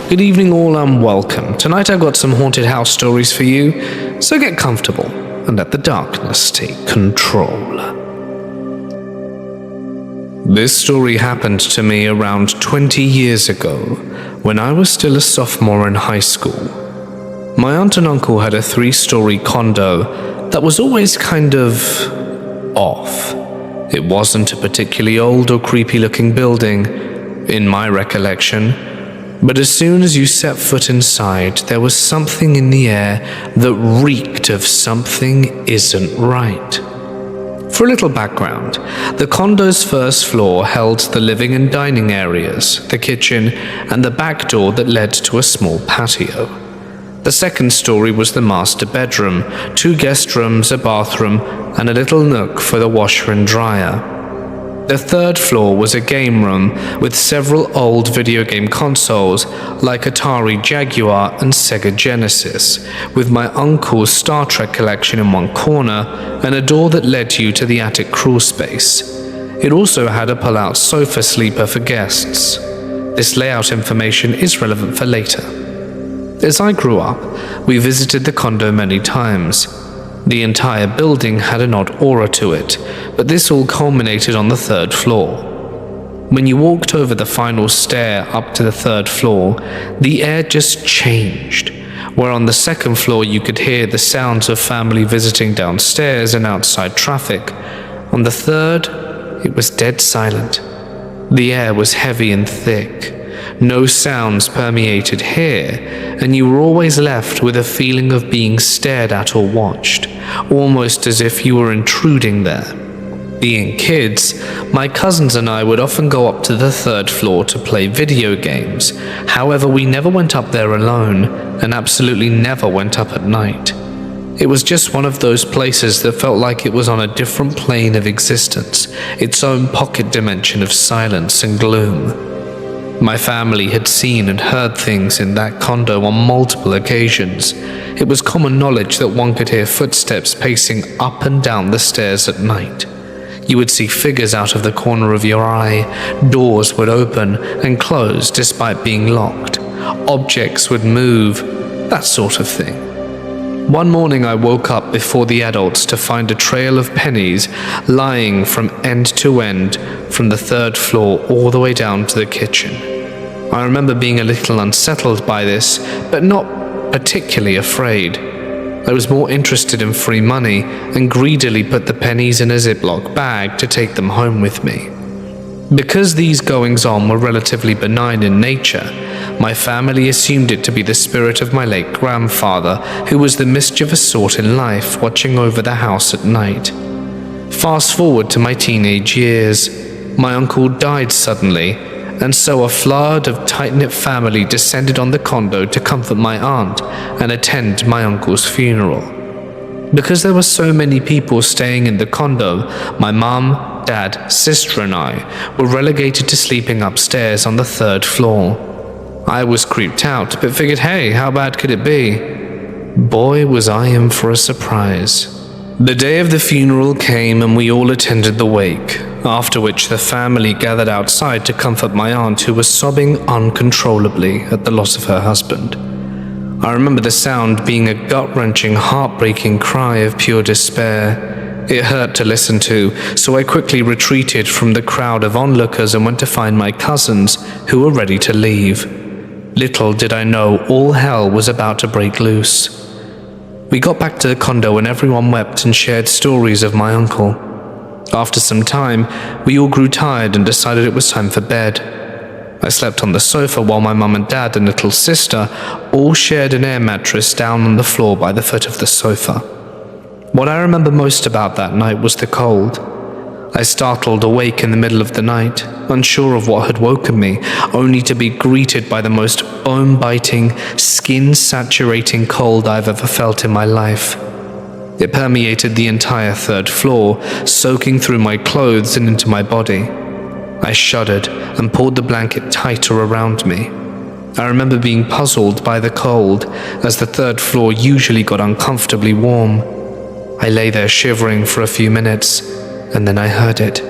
Good evening all and welcome. Tonight I've got some haunted house stories for you, so get comfortable and let the darkness take control. This story happened to me around 20 years ago, when I was still a sophomore in high school. My aunt and uncle had a 3-story condo that was always kind of off. It wasn't a particularly old or creepy looking building, in my recollection, but as soon as you set foot inside, there was something in the air that reeked of something isn't right. For a little background, the condo's first floor held the living and dining areas, the kitchen, and the back door that led to a small patio. The second story was the master bedroom, 2 guest rooms, a bathroom, and a little nook for the washer and dryer. The third floor was a game room with several old video game consoles like Atari Jaguar and Sega Genesis, with my uncle's Star Trek collection in one corner and a door that led you to the attic crawl space. It also had a pull-out sofa sleeper for guests. This layout information is relevant for later. As I grew up, we visited the condo many times. The entire building had an odd aura to it, but this all culminated on the 3rd floor. When you walked over the final stair up to the 3rd floor, the air just changed, where on the 2nd floor you could hear the sounds of family visiting downstairs and outside traffic. On the 3rd, it was dead silent. The air was heavy and thick. No sounds permeated here, and you were always left with a feeling of being stared at or watched, almost as if you were intruding there. Being kids, my cousins and I would often go up to the 3rd floor to play video games. However, we never went up there alone, and absolutely never went up at night. It was just one of those places that felt like it was on a different plane of existence, its own pocket dimension of silence and gloom. My family had seen and heard things in that condo on multiple occasions. It was common knowledge that one could hear footsteps pacing up and down the stairs at night. You would see figures out of the corner of your eye, doors would open and close despite being locked, objects would move, that sort of thing. One morning I woke up before the adults to find a trail of pennies lying from end to end from the 3rd floor all the way down to the kitchen. I remember being a little unsettled by this, but not particularly afraid. I was more interested in free money and greedily put the pennies in a Ziploc bag to take them home with me. Because these goings-on were relatively benign in nature, my family assumed it to be the spirit of my late grandfather, who was the mischievous sort in life, watching over the house at night. Fast forward to my teenage years. My uncle died suddenly, and so a flood of tight-knit family descended on the condo to comfort my aunt and attend my uncle's funeral. Because there were so many people staying in the condo, my mum, dad, sister and I were relegated to sleeping upstairs on the 3rd floor. I was creeped out, but figured, hey, how bad could it be? Boy, was I in for a surprise. The day of the funeral came and we all attended the wake, after which the family gathered outside to comfort my aunt, who was sobbing uncontrollably at the loss of her husband. I remember the sound being a gut-wrenching, heartbreaking cry of pure despair. It hurt to listen to, so I quickly retreated from the crowd of onlookers and went to find my cousins, who were ready to leave. Little did I know all hell was about to break loose. We got back to the condo and everyone wept and shared stories of my uncle. After some time, we all grew tired and decided it was time for bed. I slept on the sofa while my mum and dad and little sister all shared an air mattress down on the floor by the foot of the sofa. What I remember most about that night was the cold. I startled awake in the middle of the night, unsure of what had woken me, only to be greeted by the most bone-biting, skin-saturating cold I've ever felt in my life. It permeated the entire 3rd floor, soaking through my clothes and into my body. I shuddered and pulled the blanket tighter around me. I remember being puzzled by the cold, as the 3rd floor usually got uncomfortably warm. I lay there shivering for a few minutes, and then I heard it.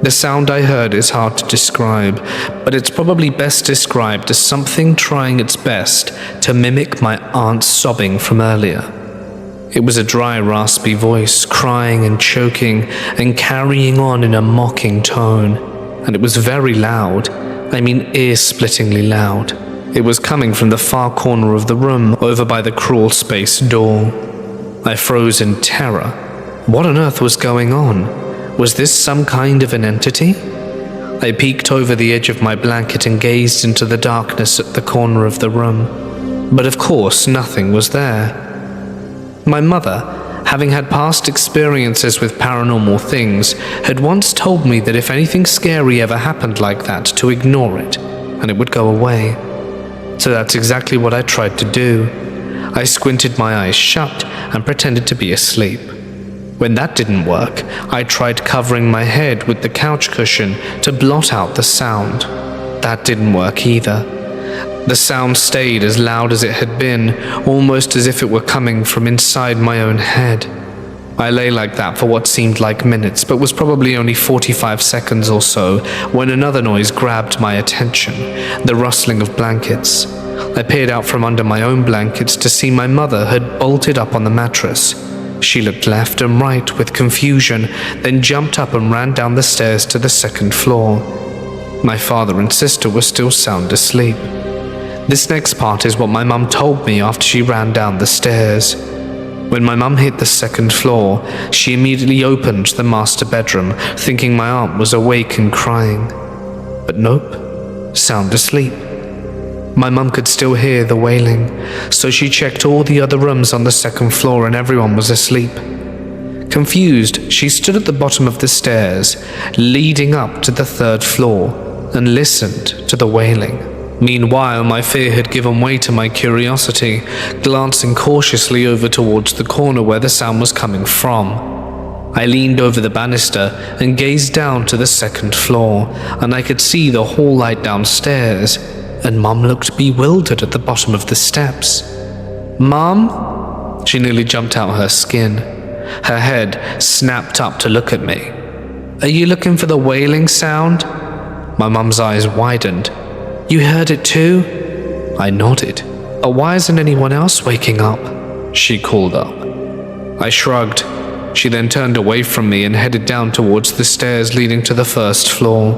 The sound I heard is hard to describe, but it's probably best described as something trying its best to mimic my aunt's sobbing from earlier. It was a dry, raspy voice, crying and choking and carrying on in a mocking tone, and it was very loud. I mean ear-splittingly loud. It was coming from the far corner of the room, over by the crawl space door. I froze in terror. What on earth was going on? Was this some kind of an entity? I peeked over the edge of my blanket and gazed into the darkness at the corner of the room. But of course, nothing was there. My mother, having had past experiences with paranormal things, had once told me that if anything scary ever happened like that, to ignore it, and it would go away. So that's exactly what I tried to do. I squinted my eyes shut and pretended to be asleep. When that didn't work, I tried covering my head with the couch cushion to blot out the sound. That didn't work either. The sound stayed as loud as it had been, almost as if it were coming from inside my own head. I lay like that for what seemed like minutes, but was probably only 45 seconds or so, when another noise grabbed my attention, the rustling of blankets. I peered out from under my own blankets to see my mother had bolted up on the mattress. She looked left and right with confusion, then jumped up and ran down the stairs to the second floor. My father and sister were still sound asleep. This next part is what my mum told me after she ran down the stairs. When my mum hit the second floor, she immediately opened the master bedroom, thinking my aunt was awake and crying. But nope, sound asleep. My mum could still hear the wailing, so she checked all the other rooms on the second floor and everyone was asleep. Confused, she stood at the bottom of the stairs, leading up to the third floor, and listened to the wailing. Meanwhile, my fear had given way to my curiosity, glancing cautiously over towards the corner where the sound was coming from. I leaned over the banister and gazed down to the second floor, and I could see the hall light downstairs. And Mum looked bewildered at the bottom of the steps. "Mum?" She nearly jumped out her skin. Her head snapped up to look at me. "Are you looking for the wailing sound?" My mum's eyes widened. "You heard it too?" I nodded. "Why isn't anyone else waking up?" she called up. I shrugged. She then turned away from me and headed down towards the stairs leading to the first floor.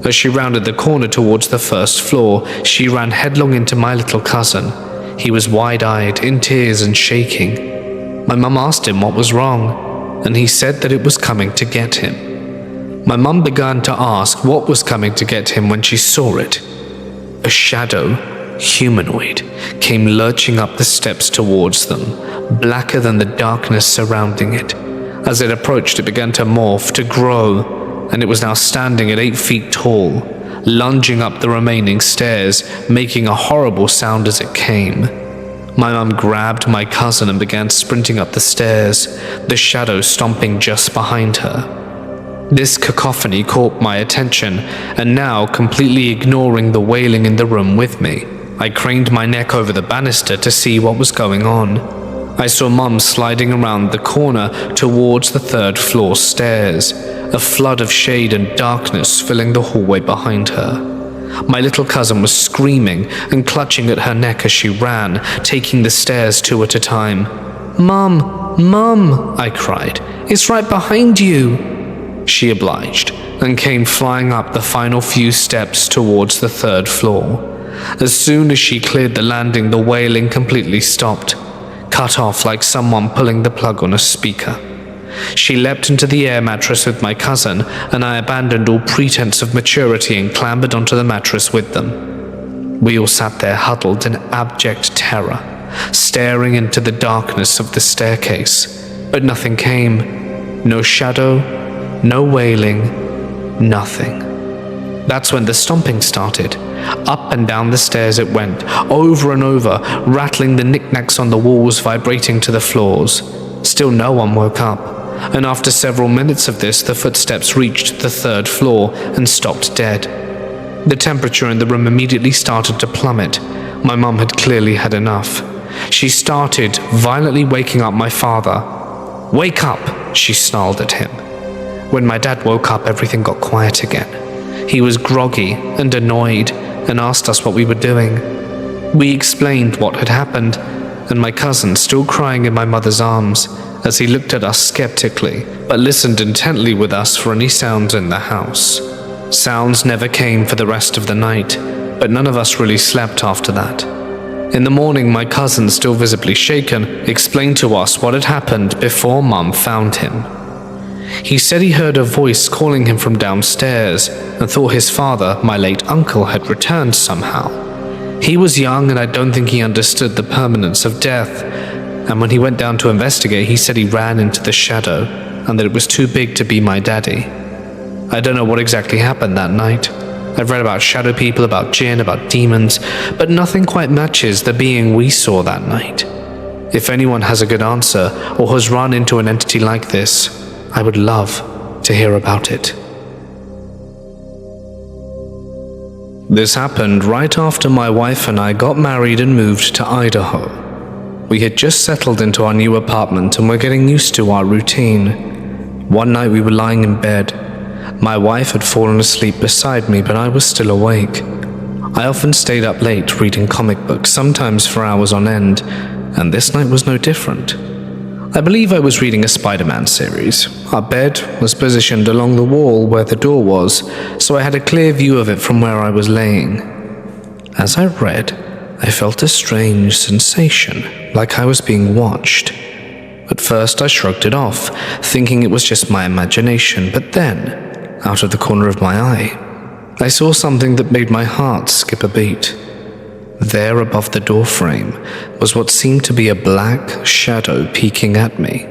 As she rounded the corner towards the first floor, she ran headlong into my little cousin. He was wide-eyed, in tears and shaking. My mum asked him what was wrong, and he said that it was coming to get him. My mum began to ask what was coming to get him when she saw it. A shadow, humanoid, came lurching up the steps towards them, blacker than the darkness surrounding it. As it approached, it began to morph, to grow, and it was now standing at 8 feet tall, lunging up the remaining stairs, making a horrible sound as it came. My mum grabbed my cousin and began sprinting up the stairs, the shadow stomping just behind her. This cacophony caught my attention, and now, completely ignoring the wailing in the room with me, I craned my neck over the banister to see what was going on. I saw Mum sliding around the corner towards the third floor stairs, a flood of shade and darkness filling the hallway behind her. My little cousin was screaming and clutching at her neck as she ran, taking the stairs 2 at a time. "Mum, Mum," I cried, "it's right behind you." She obliged and came flying up the final few steps towards the third floor. As soon as she cleared the landing, the wailing completely stopped, cut off like someone pulling the plug on a speaker. She leapt into the air mattress with my cousin, and I abandoned all pretense of maturity and clambered onto the mattress with them. We all sat there huddled in abject terror, staring into the darkness of the staircase. But nothing came. No shadow, no wailing, nothing. That's when the stomping started. Up and down the stairs it went, over and over, rattling the knickknacks on the walls, vibrating to the floors. Still no one woke up. And after several minutes of this, the footsteps reached the third floor and stopped dead. The temperature in the room immediately started to plummet. My mum had clearly had enough. She started violently waking up my father. "Wake up," she snarled at him. When my dad woke up, everything got quiet again. He was groggy and annoyed and asked us what we were doing. We explained what had happened, and my cousin, still crying in my mother's arms, as he looked at us skeptically, but listened intently with us for any sounds in the house. Sounds never came for the rest of the night, but none of us really slept after that. In the morning, my cousin, still visibly shaken, explained to us what had happened before Mum found him. He said he heard a voice calling him from downstairs and thought his father, my late uncle, had returned somehow. He was young and I don't think he understood the permanence of death, and when he went down to investigate, he said he ran into the shadow and that it was too big to be my daddy. I don't know what exactly happened that night. I've read about shadow people, about jinn, about demons, but nothing quite matches the being we saw that night. If anyone has a good answer or has run into an entity like this, I would love to hear about it. This happened right after my wife and I got married and moved to Idaho. We had just settled into our new apartment and were getting used to our routine. One night we were lying in bed. My wife had fallen asleep beside me, but I was still awake. I often stayed up late reading comic books, sometimes for hours on end, and this night was no different. I believe I was reading a Spider-Man series. Our bed was positioned along the wall where the door was, so I had a clear view of it from where I was laying. As I read, I felt a strange sensation, like I was being watched. At first I shrugged it off, thinking it was just my imagination, but then, out of the corner of my eye, I saw something that made my heart skip a beat. There above the doorframe was what seemed to be a black shadow peeking at me.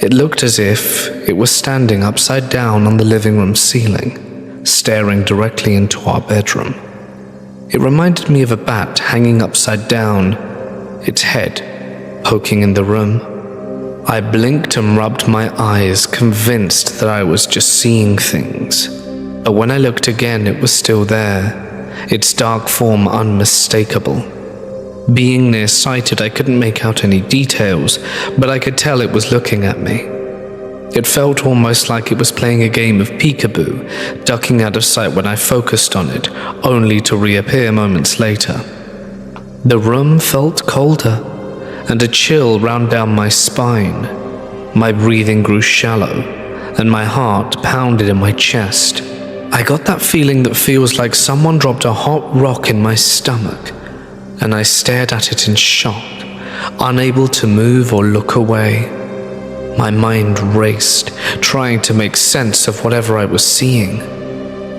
It looked as if it was standing upside down on the living room ceiling, staring directly into our bedroom. It reminded me of a bat hanging upside down, its head poking in the room. I blinked and rubbed my eyes, convinced that I was just seeing things. But when I looked again, it was still there, its dark form unmistakable. Being nearsighted, I couldn't make out any details, but I could tell it was looking at me. It felt almost like it was playing a game of peekaboo, ducking out of sight when I focused on it, only to reappear moments later. The room felt colder, and a chill ran down my spine. My breathing grew shallow, and my heart pounded in my chest. I got that feeling that feels like someone dropped a hot rock in my stomach, and I stared at it in shock, unable to move or look away. My mind raced, trying to make sense of whatever I was seeing.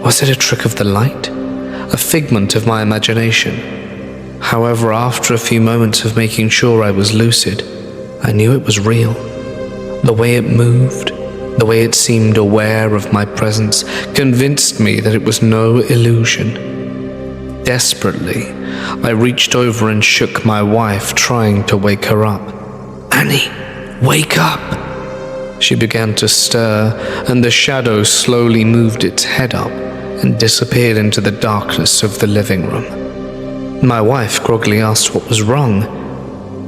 Was it a trick of the light? A figment of my imagination? However, after a few moments of making sure I was lucid, I knew it was real. The way it moved, the way it seemed aware of my presence, convinced me that it was no illusion. Desperately, I reached over and shook my wife, trying to wake her up. "Annie, wake up!" She began to stir, and the shadow slowly moved its head up and disappeared into the darkness of the living room. My wife groggily asked what was wrong,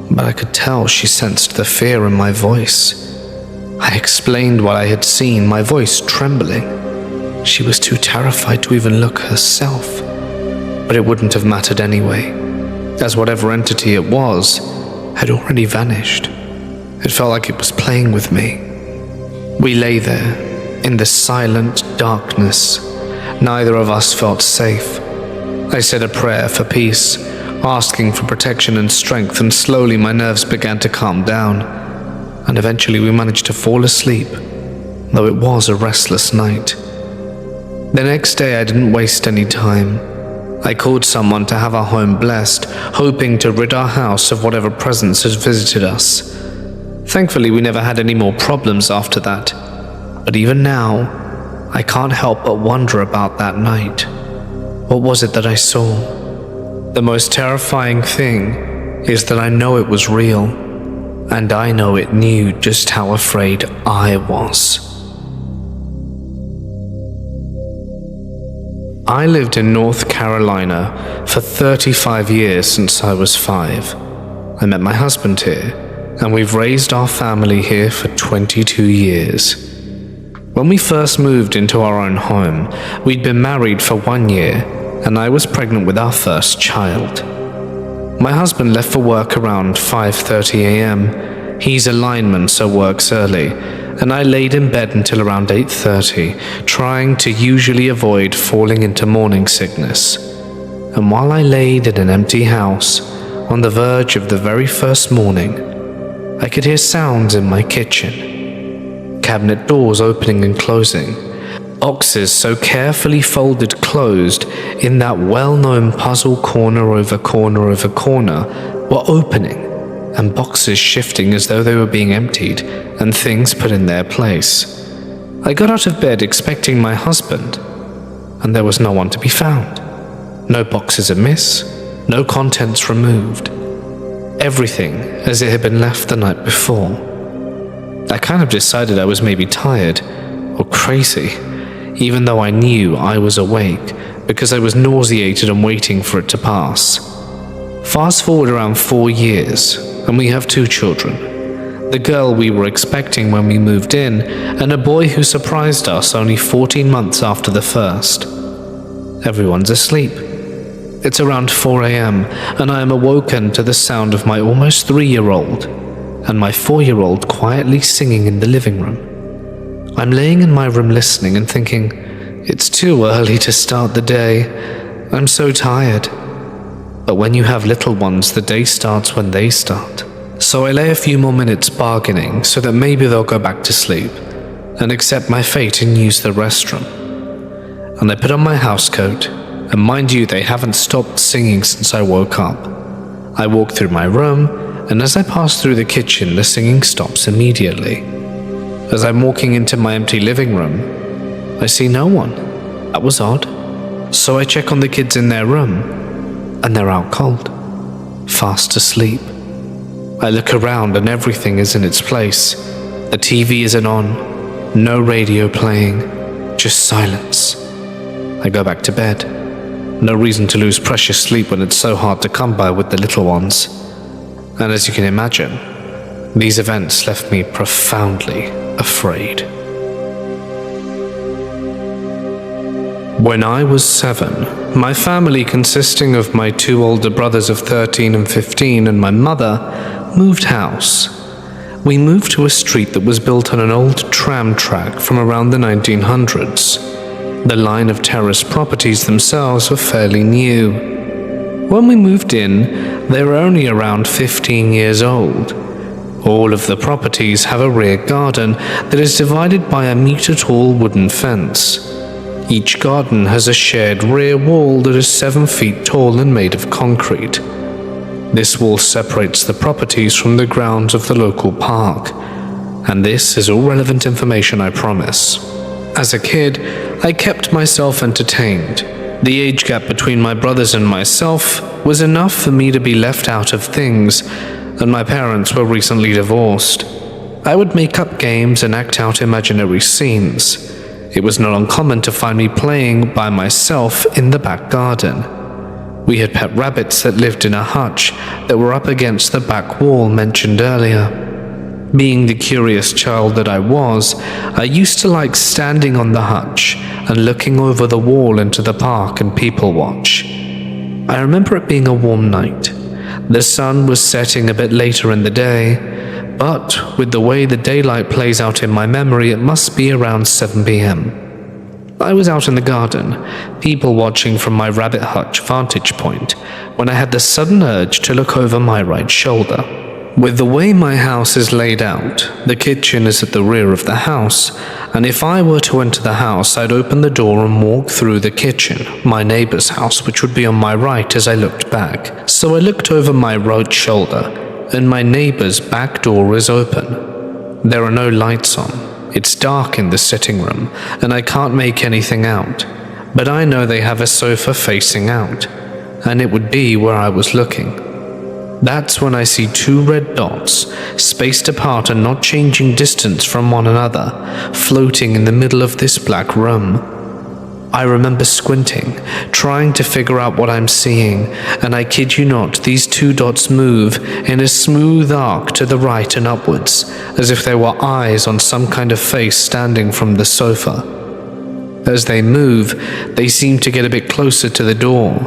but I could tell she sensed the fear in my voice. I explained what I had seen, my voice trembling. She was too terrified to even look herself, but it wouldn't have mattered anyway, as whatever entity it was had already vanished. It felt like it was playing with me. We lay there, in the silent darkness. Neither of us felt safe. I said a prayer for peace, asking for protection and strength, and slowly my nerves began to calm down, and eventually we managed to fall asleep, though it was a restless night. The next day I didn't waste any time. I called someone to have our home blessed, hoping to rid our house of whatever presence had visited us. Thankfully, we never had any more problems after that, but even now, I can't help but wonder about that night. What was it that I saw? The most terrifying thing is that I know it was real, and I know it knew just how afraid I was. I lived in North Carolina for 35 years since I was 5. I met my husband here, and we've raised our family here for 22 years. When we first moved into our own home, we'd been married for 1 year, and I was pregnant with our first child. My husband left for work around 5:30 a.m. He's a lineman, so works early, and I laid in bed until around 8:30, trying to usually avoid falling into morning sickness. And while I laid in an empty house, on the verge of the very first morning, I could hear sounds in my kitchen. Cabinet doors opening and closing, boxes so carefully folded closed in that well-known puzzle corner over corner over corner were opening, and boxes shifting as though they were being emptied and things put in their place. I got out of bed expecting my husband, and there was no one to be found. No boxes amiss, no contents removed. Everything as it had been left the night before. I kind of decided I was maybe tired or crazy, even though I knew I was awake because I was nauseated and waiting for it to pass. Fast forward around 4 years, and we have 2 children. The girl we were expecting when we moved in, and a boy who surprised us only 14 months after the first. Everyone's asleep. It's around 4 a.m., and I am awoken to the sound of my almost 3-year-old and my 4-year-old quietly singing in the living room. I'm laying in my room listening and thinking, it's too early to start the day. I'm so tired. But when you have little ones, the day starts when they start. So I lay a few more minutes bargaining so that maybe they'll go back to sleep and accept my fate and use the restroom. And I put on my housecoat, and mind you, they haven't stopped singing since I woke up. I walk through my room, and as I pass through the kitchen, the singing stops immediately. As I'm walking into my empty living room, I see no one. That was odd. So I check on the kids in their room, and they're out cold, fast asleep. I look around and everything is in its place. The TV isn't on, no radio playing, just silence. I go back to bed. No reason to lose precious sleep when it's so hard to come by with the little ones. And as you can imagine, these events left me profoundly afraid. When I was 7, my family, consisting of my 2 older brothers of 13 and 15 and my mother, moved house. We moved to a street that was built on an old tram track from around the 1900s. The line of terraced properties themselves were fairly new. When we moved in, they were only around 15 years old. All of the properties have a rear garden that is divided by a meter-tall wooden fence. Each garden has a shared rear wall that is 7 feet tall and made of concrete. This wall separates the properties from the grounds of the local park, and this is all relevant information, I promise. As a kid, I kept myself entertained. The age gap between my brothers and myself was enough for me to be left out of things, and my parents were recently divorced. I would make up games and act out imaginary scenes. It was not uncommon to find me playing by myself in the back garden. We had pet rabbits that lived in a hutch that were up against the back wall mentioned earlier. Being the curious child that I was, I used to like standing on the hutch and looking over the wall into the park and people watch. I remember it being a warm night. The sun was setting a bit later in the day, but with the way the daylight plays out in my memory, it must be around 7 p.m. I was out in the garden, people watching from my rabbit hutch vantage point, when I had the sudden urge to look over my right shoulder. With the way my house is laid out, the kitchen is at the rear of the house, and if I were to enter the house, I'd open the door and walk through the kitchen, my neighbor's house, which would be on my right as I looked back. So I looked over my right shoulder, and my neighbor's back door is open. There are no lights on. It's dark in the sitting room, and I can't make anything out, but I know they have a sofa facing out, and it would be where I was looking. That's when I see 2 red dots, spaced apart and not changing distance from one another, floating in the middle of this black room. I remember squinting, trying to figure out what I'm seeing, and I kid you not, these two dots move in a smooth arc to the right and upwards, as if there were eyes on some kind of face standing from the sofa. As they move, they seem to get a bit closer to the door,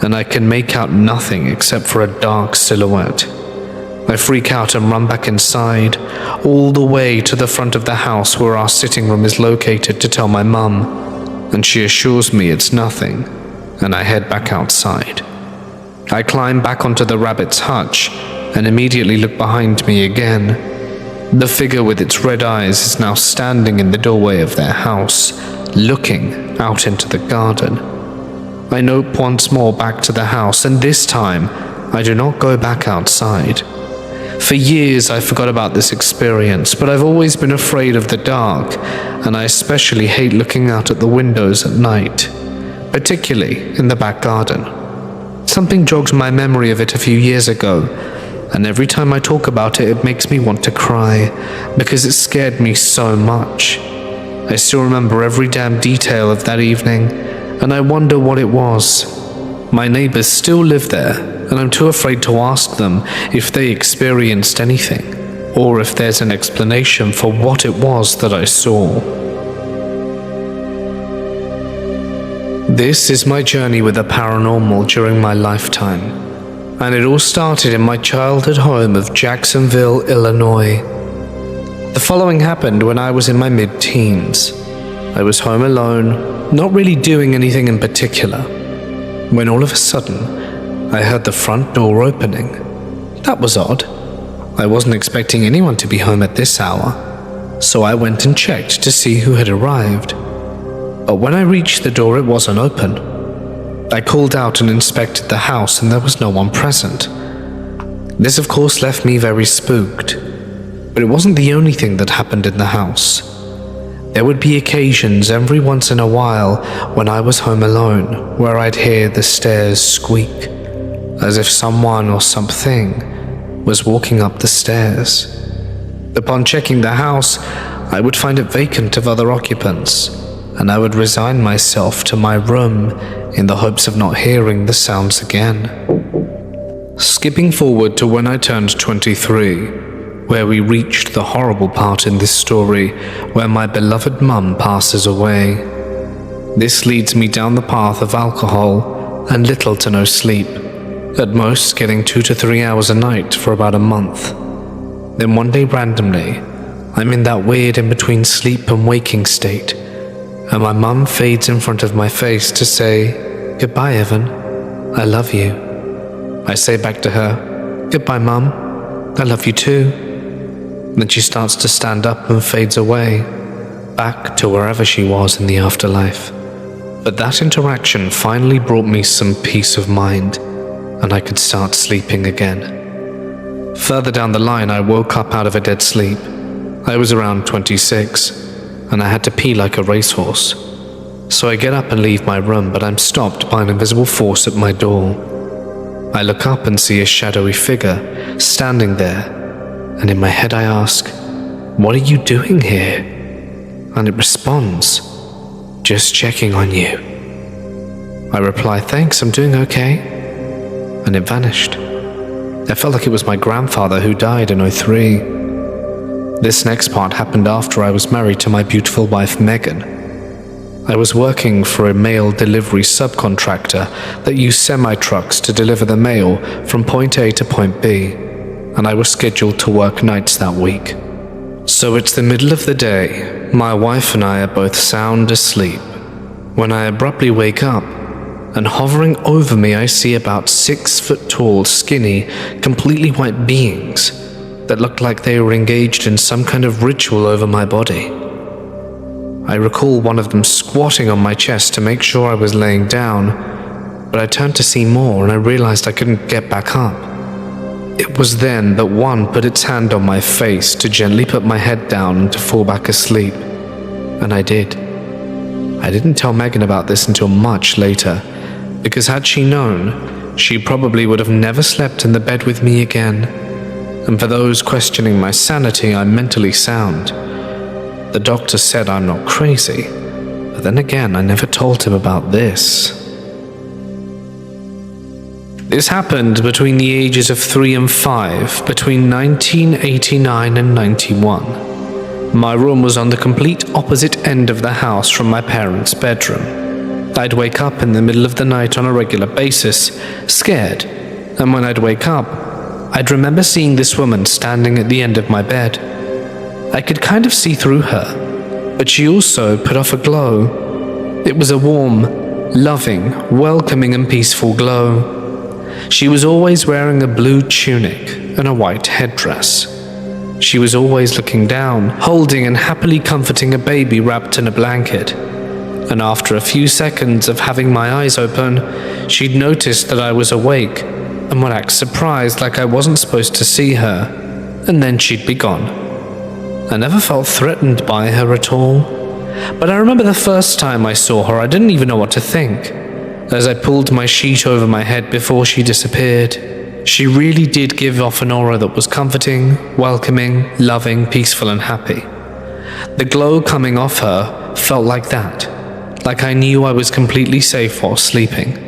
and I can make out nothing except for a dark silhouette. I freak out and run back inside, all the way to the front of the house where our sitting room is located to tell my mum, and she assures me it's nothing, and I head back outside. I climb back onto the rabbit's hutch and immediately look behind me again. The figure with its red eyes is now standing in the doorway of their house, looking out into the garden. I nope once more back to the house, and this time I do not go back outside. For years I forgot about this experience, but I've always been afraid of the dark, and I especially hate looking out at the windows at night, particularly in the back garden. Something jogs my memory of it a few years ago, and every time I talk about it, it makes me want to cry, because it scared me so much. I still remember every damn detail of that evening, and I wonder what it was. My neighbors still live there, and I'm too afraid to ask them if they experienced anything, or if there's an explanation for what it was that I saw. This is my journey with the paranormal during my lifetime, and it all started in my childhood home of Jacksonville, Illinois. The following happened when I was in my mid-teens. I was home alone, not really doing anything in particular, when all of a sudden, I heard the front door opening. That was odd. I wasn't expecting anyone to be home at this hour, so I went and checked to see who had arrived. But when I reached the door, it wasn't open. I called out and inspected the house, and there was no one present. This, of course, left me very spooked, but it wasn't the only thing that happened in the house. There would be occasions every once in a while when I was home alone where I'd hear the stairs squeak, as if someone or something was walking up the stairs. Upon checking the house, I would find it vacant of other occupants, and I would resign myself to my room in the hopes of not hearing the sounds again. Skipping forward to when I turned 23, where we reached the horrible part in this story where my beloved mum passes away. This leads me down the path of alcohol and little to no sleep, at most getting 2 to 3 hours a night for about a month. Then one day randomly, I'm in that weird in-between sleep and waking state, and my mum fades in front of my face to say, "Goodbye, Evan, I love you." I say back to her, "Goodbye, Mum, I love you too." Then she starts to stand up and fades away, back to wherever she was in the afterlife. But that interaction finally brought me some peace of mind, and I could start sleeping again. Further down the line, I woke up out of a dead sleep. I was around 26, and I had to pee like a racehorse. So I get up and leave my room, but I'm stopped by an invisible force at my door. I look up and see a shadowy figure standing there, and in my head I ask, "What are you doing here?" And it responds, "Just checking on you." I reply, "Thanks, I'm doing okay," and it vanished. I felt like it was my grandfather who died in '03. This next part happened after I was married to my beautiful wife Megan. I was working for a mail delivery subcontractor that used semi-trucks to deliver the mail from point A to point B, and I was scheduled to work nights that week. So it's the middle of the day, my wife and I are both sound asleep, when I abruptly wake up, and hovering over me I see about 6 foot tall, skinny, completely white beings that looked like they were engaged in some kind of ritual over my body. I recall one of them squatting on my chest to make sure I was laying down, but I turned to see more and I realized I couldn't get back up. It was then that one put its hand on my face to gently put my head down and to fall back asleep, and I did. I didn't tell Megan about this until much later, because had she known, she probably would have never slept in the bed with me again. And for those questioning my sanity, I'm mentally sound. The doctor said I'm not crazy, but then again, I never told him about this. This happened between the ages of 3 and 5, between 1989 and 91. My room was on the complete opposite end of the house from my parents' bedroom. I'd wake up in the middle of the night on a regular basis, scared, and when I'd wake up, I'd remember seeing this woman standing at the end of my bed. I could kind of see through her, but she also put off a glow. It was a warm, loving, welcoming and peaceful glow. She was always wearing a blue tunic and a white headdress. She was always looking down, holding and happily comforting a baby wrapped in a blanket. And after a few seconds of having my eyes open, she'd noticed that I was awake and would act surprised like I wasn't supposed to see her, and then she'd be gone. I never felt threatened by her at all, but I remember the first time I saw her, I didn't even know what to think. As I pulled my sheet over my head before she disappeared, she really did give off an aura that was comforting, welcoming, loving, peaceful and happy. The glow coming off her felt like that, like I knew I was completely safe while sleeping.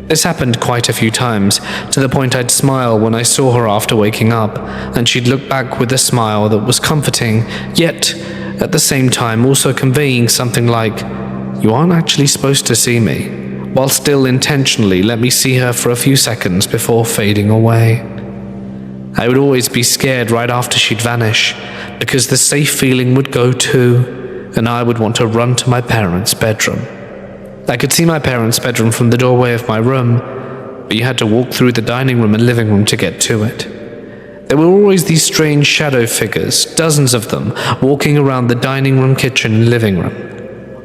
This happened quite a few times, to the point I'd smile when I saw her after waking up, and she'd look back with a smile that was comforting, yet at the same time also conveying something like, "You aren't actually supposed to see me," while still intentionally let me see her for a few seconds before fading away. I would always be scared right after she'd vanish, because the safe feeling would go too, and I would want to run to my parents' bedroom. I could see my parents' bedroom from the doorway of my room, but you had to walk through the dining room and living room to get to it. There were always these strange shadow figures, dozens of them, walking around the dining room, kitchen, and living room.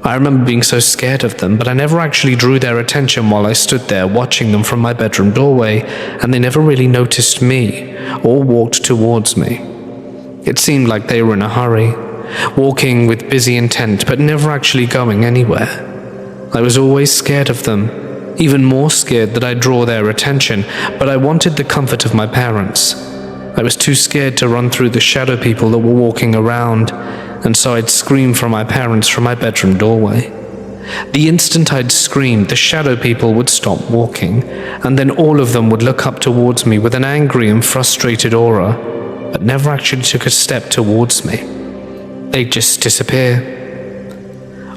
I remember being so scared of them, but I never actually drew their attention while I stood there watching them from my bedroom doorway, and they never really noticed me or walked towards me. It seemed like they were in a hurry, walking with busy intent, but never actually going anywhere. I was always scared of them, even more scared that I'd draw their attention, but I wanted the comfort of my parents. I was too scared to run through the shadow people that were walking around, and so I'd scream for my parents from my bedroom doorway. The instant I'd screamed, the shadow people would stop walking, and then all of them would look up towards me with an angry and frustrated aura, but never actually took a step towards me. They'd just disappear.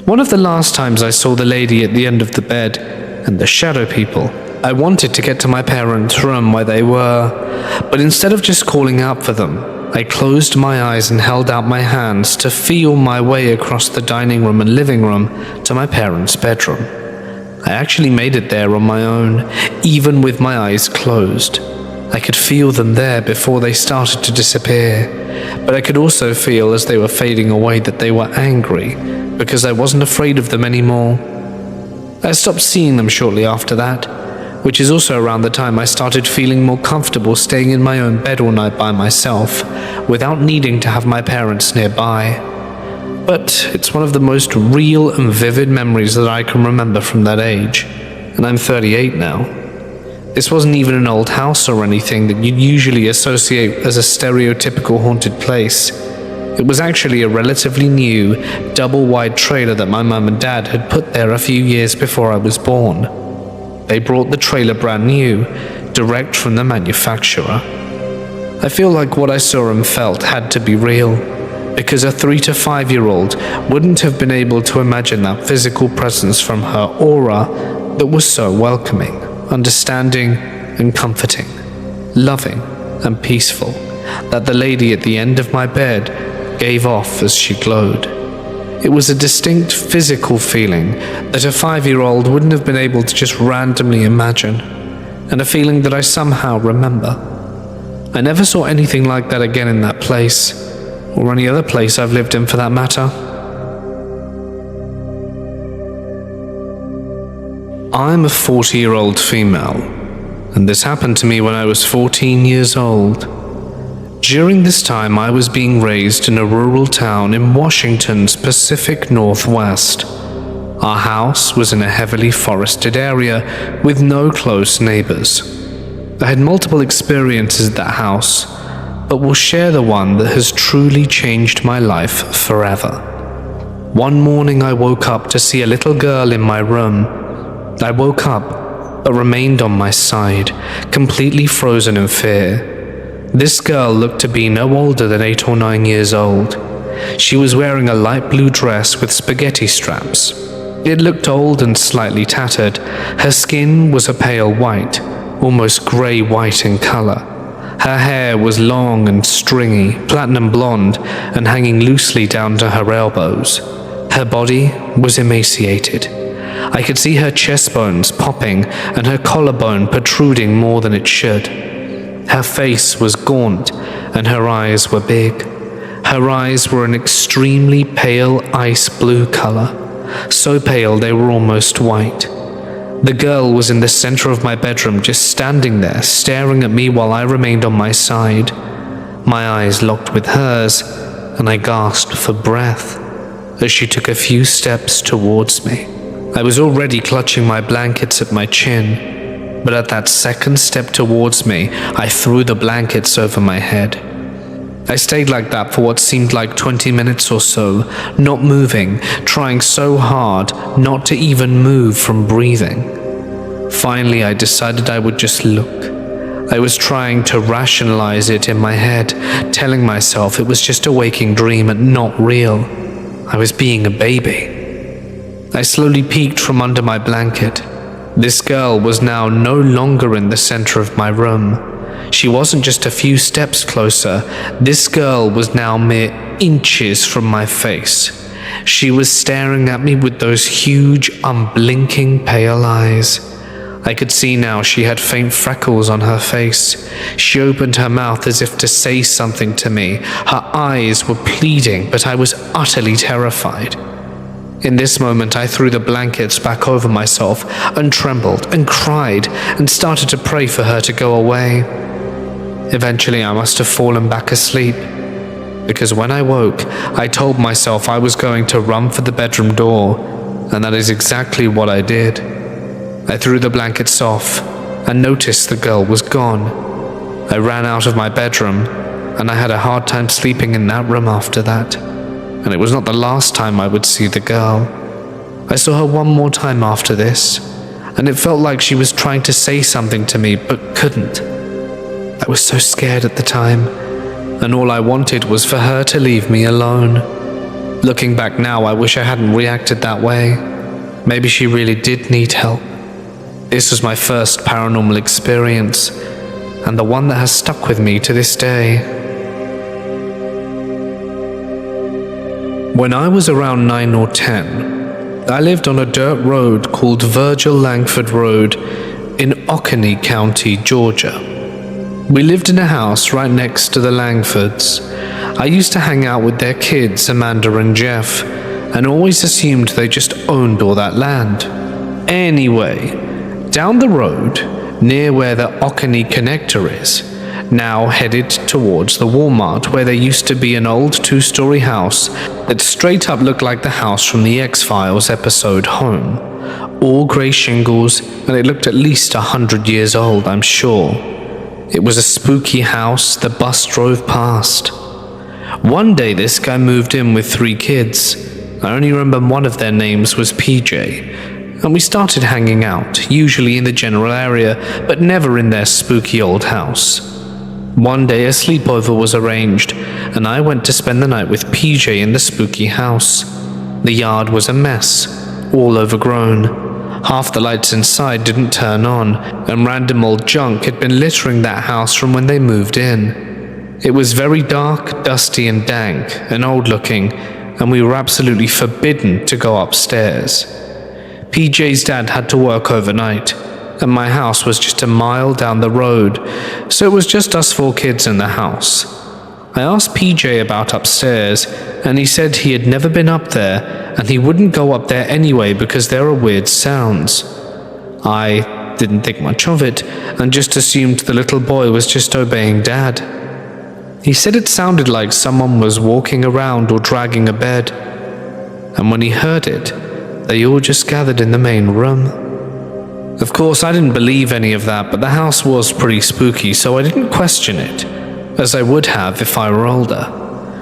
One of the last times I saw the lady at the end of the bed and the shadow people, I wanted to get to my parents' room where they were, but instead of just calling out for them, I closed my eyes and held out my hands to feel my way across the dining room and living room to my parents' bedroom. I actually made it there on my own, even with my eyes closed. I could feel them there before they started to disappear, but I could also feel as they were fading away that they were angry, because I wasn't afraid of them anymore. I stopped seeing them shortly after that, which is also around the time I started feeling more comfortable staying in my own bed all night by myself, without needing to have my parents nearby. But it's one of the most real and vivid memories that I can remember from that age, and I'm 38 now. This wasn't even an old house or anything that you'd usually associate as a stereotypical haunted place. It was actually a relatively new, double-wide trailer that my mum and dad had put there a few years before I was born. They brought the trailer brand new, direct from the manufacturer. I feel like what I saw and felt had to be real, because a 3 to 5-year-old wouldn't have been able to imagine that physical presence from her aura that was so welcoming, understanding and comforting, loving and peaceful, that the lady at the end of my bed gave off as she glowed. It was a distinct physical feeling that a 5-year-old wouldn't have been able to just randomly imagine, and a feeling that I somehow remember. I never saw anything like that again in that place, or any other place I've lived in for that matter. I'm a 40-year-old female, and this happened to me when I was 14 years old. During this time, I was being raised in a rural town in Washington's Pacific Northwest. Our house was in a heavily forested area with no close neighbors. I had multiple experiences at that house, but will share the one that has truly changed my life forever. One morning I woke up to see a little girl in my room. I woke up, but remained on my side, completely frozen in fear. This girl looked to be no older than 8 or 9 years old. She was wearing a light blue dress with spaghetti straps. It looked old and slightly tattered. Her skin was a pale white, almost grey-white in color. Her hair was long and stringy, platinum blonde, and hanging loosely down to her elbows. Her body was emaciated. I could see her chest bones popping and her collarbone protruding more than it should. Her face was gaunt and her eyes were big. Her eyes were an extremely pale ice blue color, so pale they were almost white. The girl was in the center of my bedroom, just standing there, staring at me while I remained on my side. My eyes locked with hers, and I gasped for breath as she took a few steps towards me. I was already clutching my blankets at my chin, but at that second step towards me, I threw the blankets over my head. I stayed like that for what seemed like 20 minutes or so, not moving, trying so hard not to even move from breathing. Finally, I decided I would just look. I was trying to rationalize it in my head, telling myself it was just a waking dream and not real. I was being a baby. I slowly peeked from under my blanket. This girl was now no longer in the center of my room. She wasn't just a few steps closer. This girl was now mere inches from my face. She was staring at me with those huge, unblinking pale eyes. I could see now she had faint freckles on her face. She opened her mouth as if to say something to me. Her eyes were pleading, but I was utterly terrified. In this moment, I threw the blankets back over myself and trembled and cried and started to pray for her to go away. Eventually, I must have fallen back asleep, because when I woke, I told myself I was going to run for the bedroom door, and that is exactly what I did. I threw the blankets off and noticed the girl was gone. I ran out of my bedroom, and I had a hard time sleeping in that room after that. And it was not the last time I would see the girl. I saw her one more time after this, and it felt like she was trying to say something to me, but couldn't. I was so scared at the time, and all I wanted was for her to leave me alone. Looking back now, I wish I hadn't reacted that way. Maybe she really did need help. This was my first paranormal experience, and the one that has stuck with me to this day. When I was around 9 or 10, I lived on a dirt road called Virgil Langford Road in Oconee County, Georgia. We lived in a house right next to the Langfords. I used to hang out with their kids, Amanda and Jeff, and always assumed they just owned all that land. Anyway, down the road, near where the Oconee Connector is, now headed towards the Walmart, where there used to be an old 2-story house that straight up looked like the house from the X-Files episode Home. All grey shingles, and it looked at least 100 years old, I'm sure. It was a spooky house. The bus drove past. One day this guy moved in with 3 kids. I only remember one of their names was PJ, and we started hanging out, usually in the general area, but never in their spooky old house. One day a sleepover was arranged, and I went to spend the night with PJ in the spooky house. The yard was a mess, all overgrown. Half the lights inside didn't turn on, and random old junk had been littering that house from when they moved in. It was very dark, dusty and dank, and old-looking, and we were absolutely forbidden to go upstairs. PJ's dad had to work overnight, and my house was just a mile down the road, so it was just us 4 kids in the house. I asked PJ about upstairs, and he said he had never been up there, and he wouldn't go up there anyway because there are weird sounds. I didn't think much of it, and just assumed the little boy was just obeying Dad. He said it sounded like someone was walking around or dragging a bed, and when he heard it, they all just gathered in the main room. Of course, I didn't believe any of that, but the house was pretty spooky, so I didn't question it, as I would have if I were older.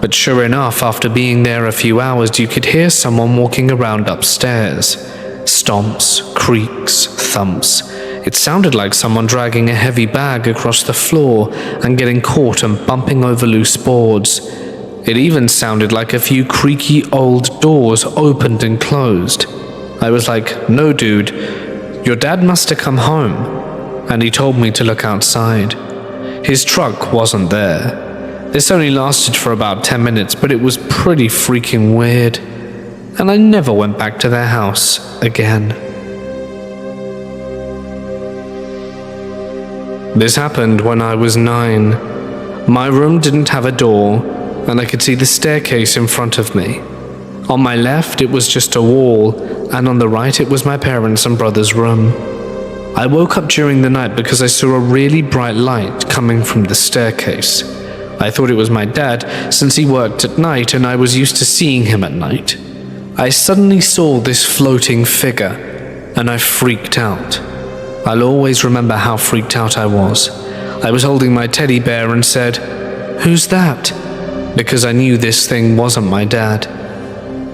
But sure enough, after being there a few hours, you could hear someone walking around upstairs. Stomps, creaks, thumps. It sounded like someone dragging a heavy bag across the floor and getting caught and bumping over loose boards. It even sounded like a few creaky old doors opened and closed. I was like, "No, dude, your dad must have come home." And he told me to look outside. His truck wasn't there. This only lasted for about 10 minutes, but it was pretty freaking weird. And I never went back to their house again. This happened when I was 9. My room didn't have a door, and I could see the staircase in front of me. On my left, it was just a wall, and on the right, it was my parents' and brother's room. I woke up during the night because I saw a really bright light coming from the staircase. I thought it was my dad, since he worked at night and I was used to seeing him at night. I suddenly saw this floating figure, and I freaked out. I'll always remember how freaked out I was. I was holding my teddy bear and said, "Who's that?" because I knew this thing wasn't my dad.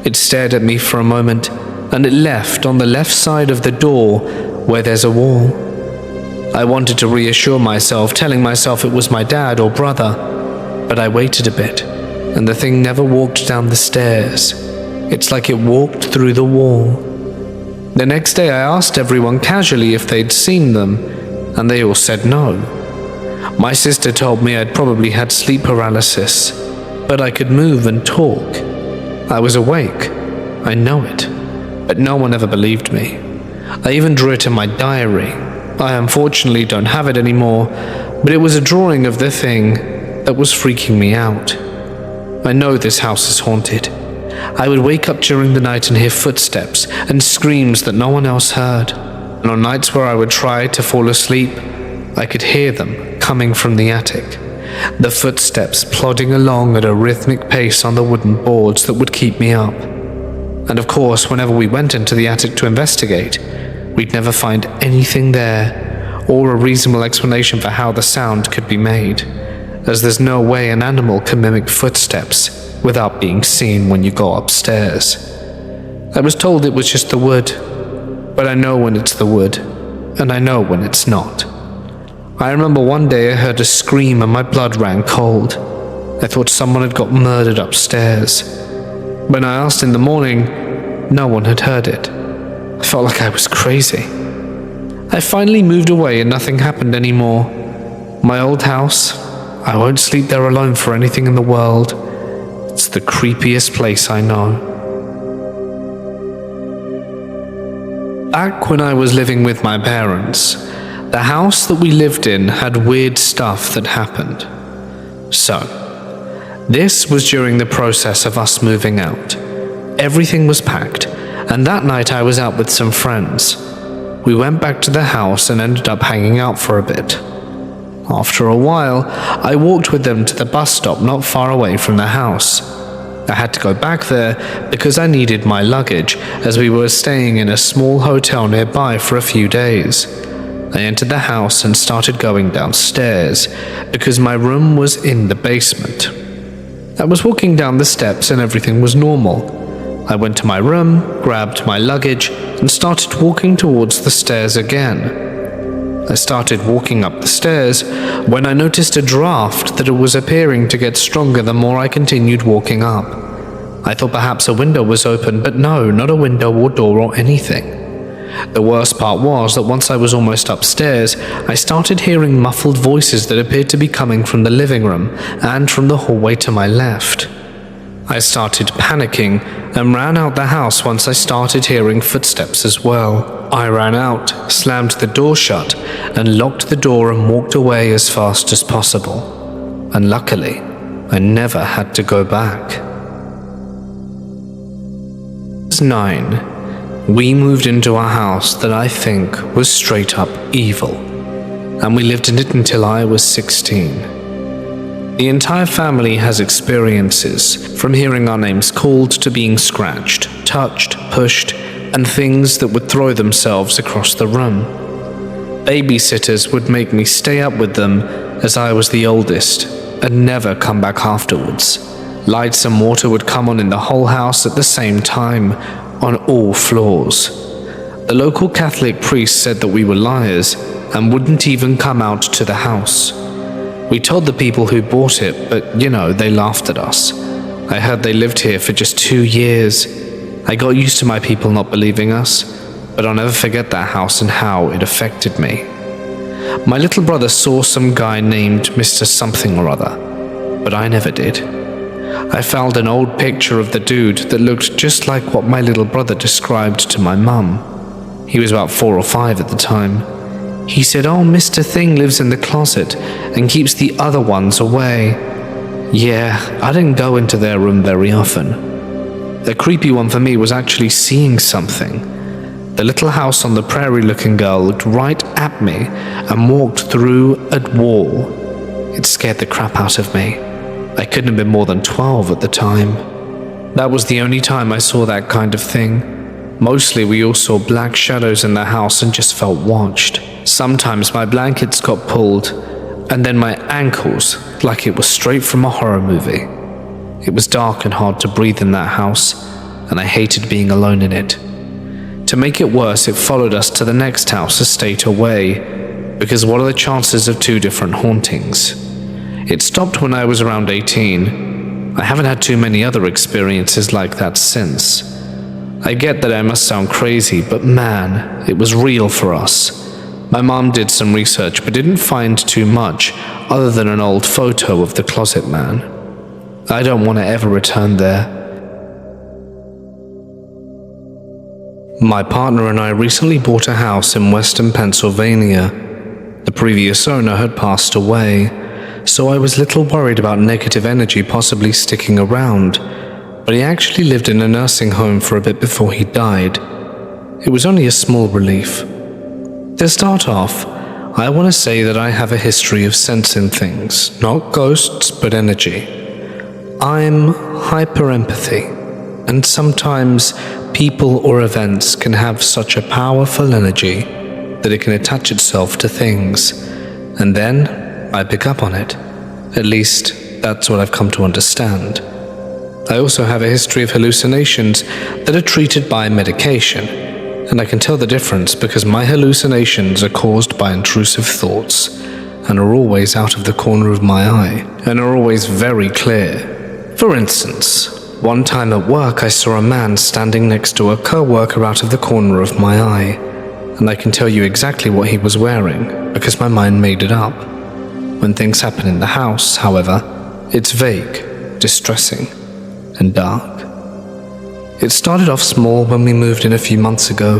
It stared at me for a moment, and it left on the left side of the door where there's a wall. I wanted to reassure myself, telling myself it was my dad or brother, but I waited a bit, and the thing never walked down the stairs. It's like it walked through the wall. The next day I asked everyone casually if they'd seen them, and they all said no. My sister told me I'd probably had sleep paralysis, but I could move and talk. I was awake, I know it, but no one ever believed me. I even drew it in my diary. I unfortunately don't have it anymore, but it was a drawing of the thing that was freaking me out. I know this house is haunted. I would wake up during the night and hear footsteps and screams that no one else heard. And on nights where I would try to fall asleep, I could hear them coming from the attic. The footsteps plodding along at a rhythmic pace on the wooden boards that would keep me up. And of course, whenever we went into the attic to investigate, we'd never find anything there or a reasonable explanation for how the sound could be made, as there's no way an animal can mimic footsteps without being seen when you go upstairs. I was told it was just the wood, but I know when it's the wood, and I know when it's not. I remember one day I heard a scream and my blood ran cold. I thought someone had got murdered upstairs. When I asked in the morning, no one had heard it. I felt like I was crazy. I finally moved away and nothing happened anymore. My old house, I won't sleep there alone for anything in the world. It's the creepiest place I know. Back when I was living with my parents, the house that we lived in had weird stuff that happened. So, this was during the process of us moving out. Everything was packed, and that night I was out with some friends. We went back to the house and ended up hanging out for a bit. After a while, I walked with them to the bus stop not far away from the house. I had to go back there because I needed my luggage, as we were staying in a small hotel nearby for a few days. I entered the house and started going downstairs because my room was in the basement. I was walking down the steps and everything was normal. I went to my room, grabbed my luggage, and started walking towards the stairs again. I started walking up the stairs when I noticed a draft that was appearing to get stronger the more I continued walking up. I thought perhaps a window was open, but no, not a window or door or anything. The worst part was that once I was almost upstairs, I started hearing muffled voices that appeared to be coming from the living room and from the hallway to my left. I started panicking and ran out the house once I started hearing footsteps as well. I ran out, slammed the door shut, and locked the door and walked away as fast as possible. And luckily, I never had to go back. 9. We moved into a house that I think was straight up evil, and we lived in it until I was 16. The entire family has experiences, from hearing our names called to being scratched, touched, pushed, and things that would throw themselves across the room. Babysitters would make me stay up with them as I was the oldest and never come back afterwards, Lights and water would come on in the whole house at the same time, on all floors. The local Catholic priest said that we were liars and wouldn't even come out to the house. We told the people who bought it, but they laughed at us. I heard they lived here for just 2 years. I got used to my people not believing us, but I'll never forget that house and how it affected me. My little brother saw some guy named Mr. Something or other, but I never did. I found an old picture of the dude that looked just like what my little brother described to my mum. He was about 4 or 5 at the time. He said, "Oh, Mr. Thing lives in the closet and keeps the other ones away." Yeah, I didn't go into their room very often. The creepy one for me was actually seeing something. The little house on the prairie looking girl looked right at me and walked through a wall. It scared the crap out of me. I couldn't have been more than 12 at the time. That was the only time I saw that kind of thing. Mostly we all saw black shadows in the house and just felt watched. Sometimes my blankets got pulled, and then my ankles, like it was straight from a horror movie. It was dark and hard to breathe in that house, and I hated being alone in it. To make it worse, it followed us to the next house a state away, because what are the chances of 2 different hauntings? It stopped when I was around 18. I haven't had too many other experiences like that since. I get that I must sound crazy, but man, it was real for us. My mom did some research but didn't find too much other than an old photo of the closet man. I don't want to ever return there. My partner and I recently bought a house in western Pennsylvania. The previous owner had passed away, so I was little worried about negative energy possibly sticking around, but he actually lived in a nursing home for a bit before he died. It was only a small relief. To start off, I want to say that I have a history of sensing things, not ghosts, but energy. I'm hyper-empathy, and sometimes people or events can have such a powerful energy that it can attach itself to things, and then I pick up on it. At least, that's what I've come to understand. I also have a history of hallucinations that are treated by medication, and I can tell the difference because my hallucinations are caused by intrusive thoughts and are always out of the corner of my eye and are always very clear. For instance, one time at work I saw a man standing next to a co-worker out of the corner of my eye, and I can tell you exactly what he was wearing because my mind made it up. When things happen in the house, however, it's vague, distressing, and dark. It started off small when we moved in a few months ago,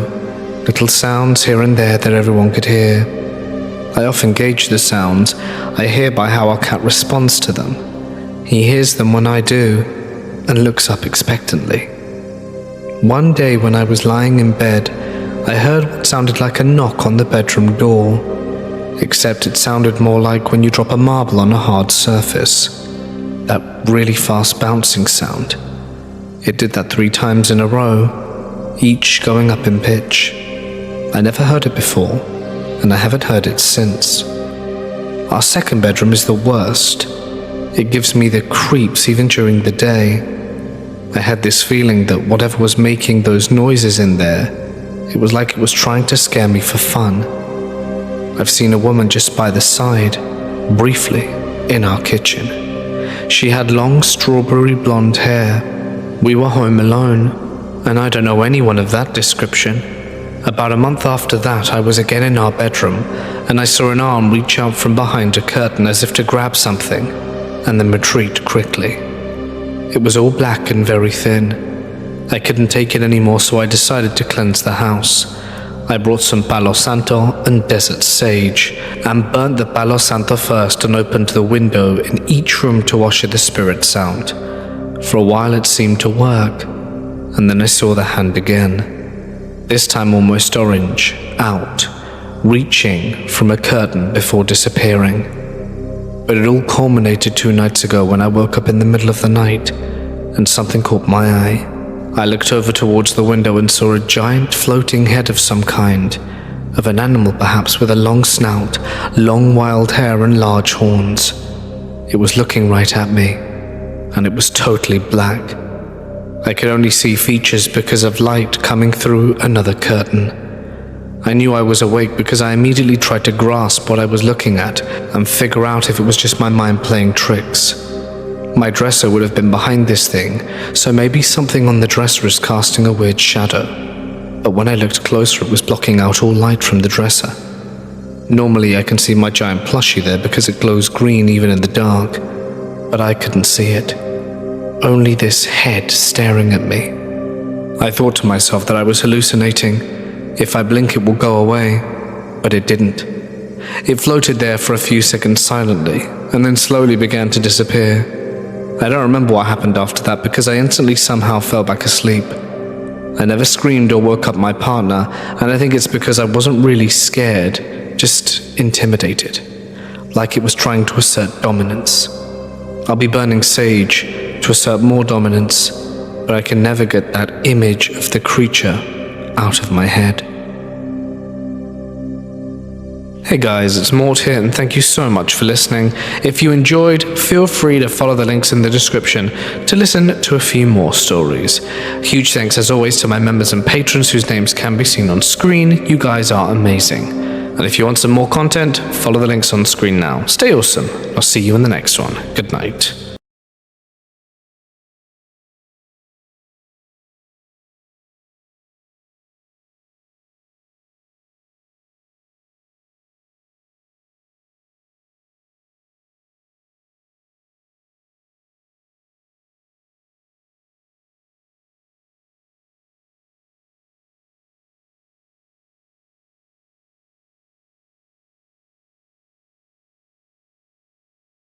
little sounds here and there that everyone could hear. I often gauge the sounds I hear by how our cat responds to them. He hears them when I do, and looks up expectantly. One day when I was lying in bed, I heard what sounded like a knock on the bedroom door, except it sounded more like when you drop a marble on a hard surface. That really fast bouncing sound. It did that 3 times in a row, each going up in pitch. I never heard it before, and I haven't heard it since. Our second bedroom is the worst. It gives me the creeps even during the day. I had this feeling that whatever was making those noises in there, it was like it was trying to scare me for fun. I've seen a woman just by the side, briefly, in our kitchen. She had long strawberry blonde hair. We were home alone, and I don't know anyone of that description. About a month after that, I was again in our bedroom, and I saw an arm reach out from behind a curtain as if to grab something, and then retreat quickly. It was all black and very thin. I couldn't take it anymore, so I decided to cleanse the house. I brought some Palo Santo and desert sage, and burnt the Palo Santo first and opened the window in each room to usher the spirits out. For a while it seemed to work, and then I saw the hand again. This time almost orange, out, reaching from a curtain before disappearing. But it all culminated 2 nights ago when I woke up in the middle of the night, and something caught my eye. I looked over towards the window and saw a giant floating head of some kind, of an animal perhaps with a long snout, long wild hair and large horns. It was looking right at me. and it was totally black. I could only see features because of light coming through another curtain. I knew I was awake because I immediately tried to grasp what I was looking at and figure out if it was just my mind playing tricks. My dresser would have been behind this thing, so maybe something on the dresser is casting a weird shadow. But when I looked closer, it was blocking out all light from the dresser. Normally I can see my giant plushie there because it glows green even in the dark, but I couldn't see it. Only this head staring at me. I thought to myself that I was hallucinating. If I blink it will go away, but it didn't. It floated there for a few seconds silently, and then slowly began to disappear. I don't remember what happened after that because I instantly somehow fell back asleep. I never screamed or woke up my partner, and I think it's because I wasn't really scared, just intimidated, like it was trying to assert dominance. I'll be burning sage to assert more dominance, but I can never get that image of the creature out of my head. Hey guys, it's Mort here, and thank you so much for listening. If you enjoyed, feel free to follow the links in the description to listen to a few more stories. Huge thanks as always to my members and patrons whose names can be seen on screen. You guys are amazing. And if you want some more content, follow the links on screen now. Stay awesome. I'll see you in the next one. Good night.